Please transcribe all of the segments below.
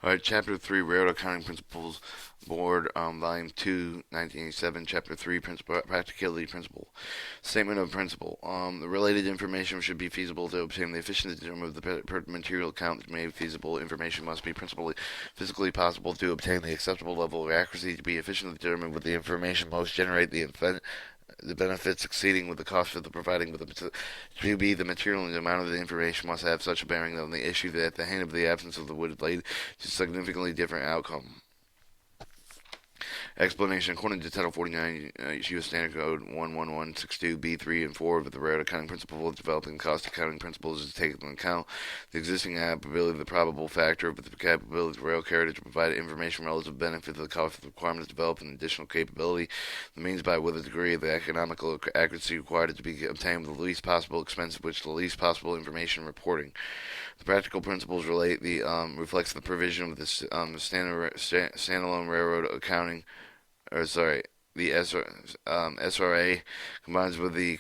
All right, Chapter 3, Railroad Accounting Principles, Board, Volume 2, 1987, Chapter 3, Principle, Practicality Principle. Statement of Principle. The related information should be feasible to obtain the efficient determination of the material account made feasible. Information must be principally physically possible to obtain the acceptable level of accuracy to be efficiently determined with the information most generate the benefits exceeding with the cost of the providing with the to be the material and the amount of the information must have such a bearing on the issue that the hand of the absence of the would lead to significantly different outcome. Explanation. According to Title 49 U.S. Standard Code 11162B3 and 4 of the Railroad Accounting Principle of developing cost accounting principles is to take into account the existing applicability of the probable factor of the capability of the rail carrier to provide information relative to the benefit of the cost of the requirement to develop an additional capability, the means by with a degree of the economical accuracy required to be obtained with the least possible expense of which the least possible information reporting. The practical principles reflects the provision of the standalone railroad accounting, or sorry, the SRA combines with the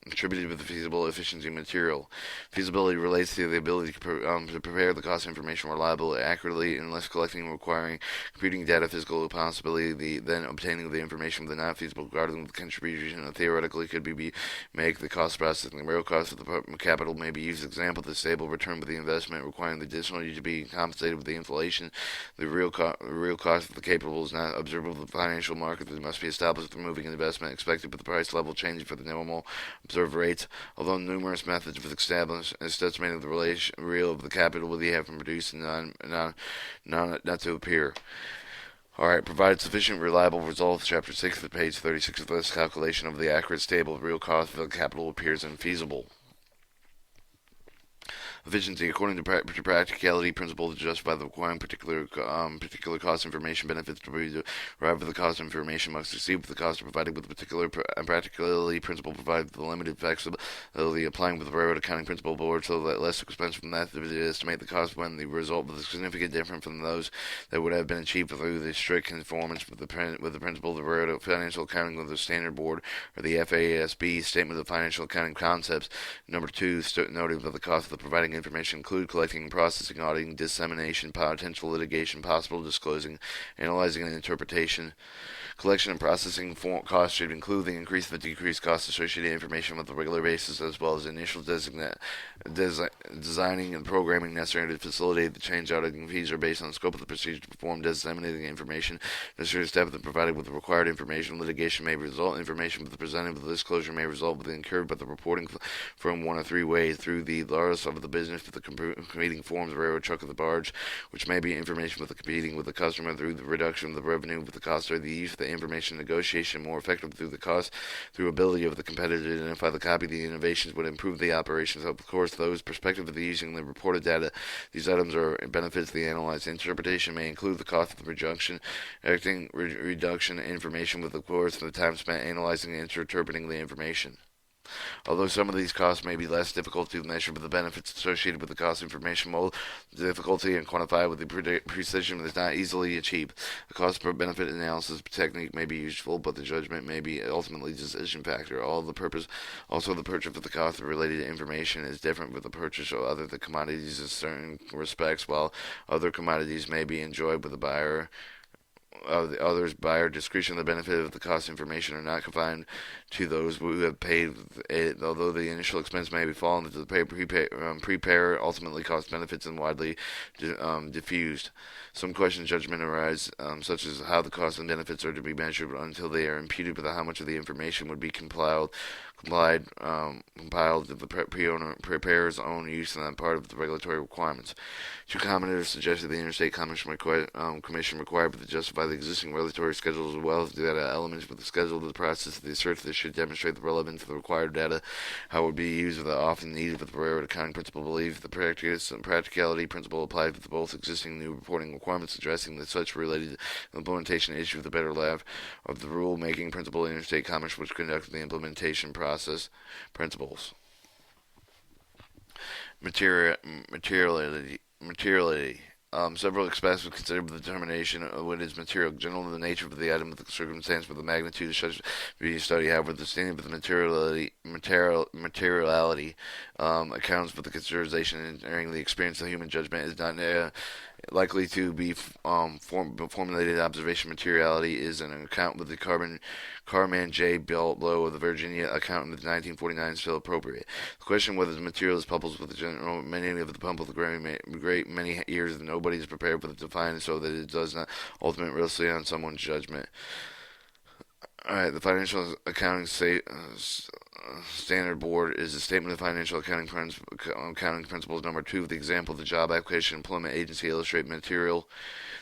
attributed with the feasible efficiency material. Feasibility relates to the ability to prepare the cost information reliably, accurately, unless collecting and requiring computing data, physical possibility, then obtaining the information with the not feasible, regarding the contribution theoretically could be make the cost processing. The real cost of the capital may be used as an example the stable return with the investment, requiring the additional to be compensated with the inflation. The real cost of the capital is not observable in the financial market. It must be established with removing an investment expected with the price level changing for the normal observed rates, although numerous methods of estimating the relation real of the capital will have been produced and not to appear. Alright, provide sufficient reliable results. Chapter 6 of page 36 of this calculation of the accurate stable of real cost of the capital appears infeasible. Efficiency. According to practicality principle, to justify the requiring particular cost information benefits to be derived from the cost information must receive with the cost of providing with the particular practicality principle provided the limited flexibility applying with the railroad accounting principle board so that less expensive method to estimate the cost when the result was significantly different from those that would have been achieved through the strict conformance with the principle of the railroad financial accounting with the standard board or the FASB statement of the financial accounting concepts. Number 2, noting that the cost of the providing information include collecting, processing, auditing, dissemination, potential litigation, possible disclosing, analyzing, and interpretation. Collection and processing costs should include the increased and decreased costs associated information on a regular basis, as well as initial designing and programming necessary to facilitate the change. Auditing fees are based on the scope of the procedure to perform disseminating information. Necessary step that provided with the required information. Litigation may result. Information with the presented with the disclosure may result with the incurred by the reporting from one of 3 ways: through the loss of the business with the competing forms of the railroad truck of the barge, which may be information with the competing with the customer; through the reduction of the revenue with the cost, or the use of the information negotiation more effective through the cost, through ability of the competitor to identify the copy of the innovations would improve the operations. Of course, those perspective of the using the reported data, these items are benefits of the analyzed. Interpretation may include the cost of the reduction information with the course of the time spent analyzing and interpreting the information. Although some of these costs may be less difficult to measure, but the benefits associated with the cost information will difficulty and quantify with the precision is not easily achieved. The cost per benefit analysis technique may be useful, but the judgment may be ultimately decision factor. The purchase of the cost of related information is different with the purchase of other the commodities in certain respects, while other commodities may be enjoyed with the buyer the others buyer discretion. The benefit of the cost information are not confined to those who have paid it, although the initial expense may be fallen to the preparer. Ultimately, cost benefits and widely diffused. Some questions judgment arise, such as how the costs and benefits are to be measured until they are imputed with how much of the information would be compiled to the preparer's own use and that part of the regulatory requirements. 2 commenters suggested the Interstate Commission required to justify the existing regulatory schedules as well as the data elements with the schedule of the process. The asserts this should demonstrate the relevance of the required data, how it would be used with the often needed with the railroad accounting principle. Believe the practicality principle applied to both existing and new reporting requirements, addressing the such related implementation issue of the better life of the rule-making principle. Interstate Commerce which conducted the implementation process principles. Materiality. Several aspects were considered for the determination of what is material. Generally, the nature of the item, the circumstance, with the magnitude of such be study. However, the standing of the materiality accounts for the consideration and during the experience of human judgment is not likely to be formulated. Observation materiality is an account with the Carman J. Blow of the Virginia account in the 1949 is still appropriate. The question whether the material is published with the general meaning of the public great many years that nobody is prepared for the define so that it does not ultimately rely on someone's judgment. Alright, the Financial Accounting Standard Board is a statement of financial accounting principles. Number 2, the example of the job application employment agency illustrate material.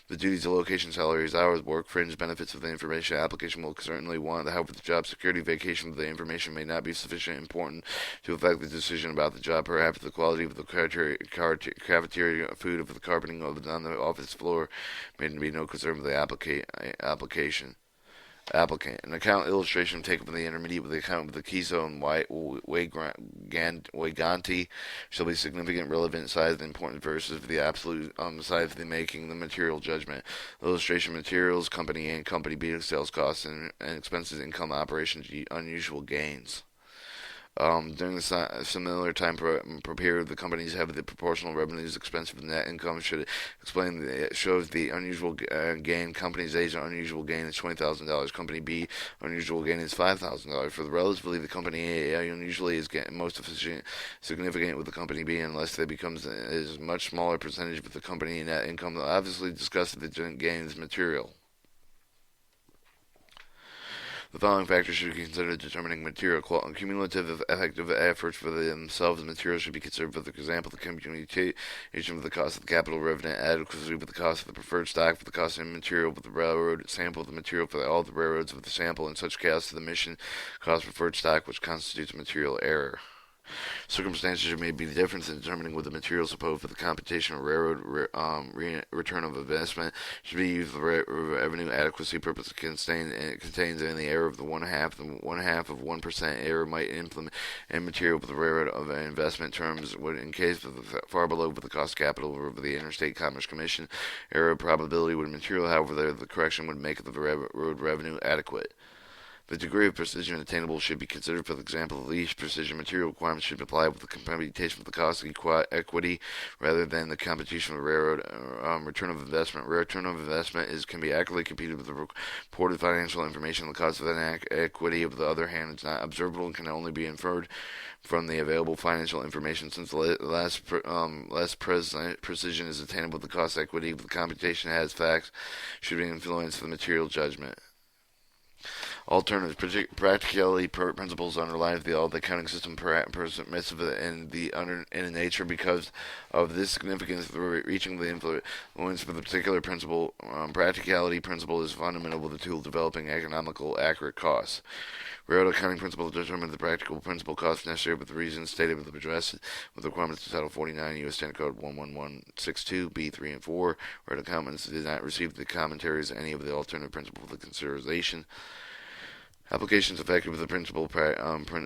The duties of location, salaries, hours, work, fringe benefits of the information application will certainly want. However, the job security vacation of the information may not be sufficiently important to affect the decision about the job. Perhaps the quality of the cafeteria food of the carpeting on the office floor may be no concern with the application. Applicant. An account illustration taken from the intermediate with the account with the keystone Wayganti shall be significant, relevant, size, and important versus the absolute size of the making the material judgment. Illustration materials, company A and company B, sales costs and expenses, income, operations, unusual gains. During the similar time period, the companies have the proportional revenues expense of net income should shows the unusual gain. Company's A's unusual gain is $20,000. Company B unusual gain is $5,000. For the relatively, the company A unusually is most significant with the company B unless they becomes a much smaller percentage with the company net income. Obviously discussed the gains material. The following factors should be considered determining material cumulative effective efforts for themselves. Materials should be considered, for example, the computation of the cost of the capital revenue adequacy with the cost of the preferred stock, for the cost of material with the railroad sample of the material for all the railroads with the sample, in such case to the mission cost preferred stock, which constitutes material error. Circumstances may be the difference in determining what the materials supposed for the computation of railroad return of investment should be used for revenue adequacy purposes. Contains in the error of the 1/2 of 1% error might implement and material for the railroad of investment terms would in case of the far below for the cost of capital of the Interstate Commerce Commission error probability would material. However, the correction would make the railroad revenue adequate. The degree of precision attainable should be considered. For example, the least precision material requirements should apply with the computation of the cost of equity rather than the computation of the railroad return of investment. Return of investment can be accurately computed with the reported financial information. The cost of that equity, on the other hand, is not observable and can only be inferred from the available financial information. Since less precision is attainable, the cost equity of the computation has facts should be influenced the material judgment. Alternative practicality principles underlie all the accounting system permissive in nature because of this significance of reaching the influence for the particular principle. Practicality principle is fundamental with the tool of developing economical accurate costs. Railroad accounting principles determine the practical principal costs necessary with the reasons stated with the address with the requirements of Title 49 U.S. Standard Code 11162 B3 and 4. Railroad accountants did not receive the commentaries of any of the alternative principles of consideration. Applications effective with the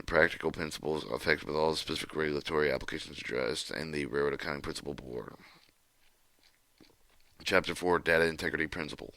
practical principles effective with all the specific regulatory applications addressed in the Railroad Accounting Principle Board. Chapter 4, Data Integrity Principle.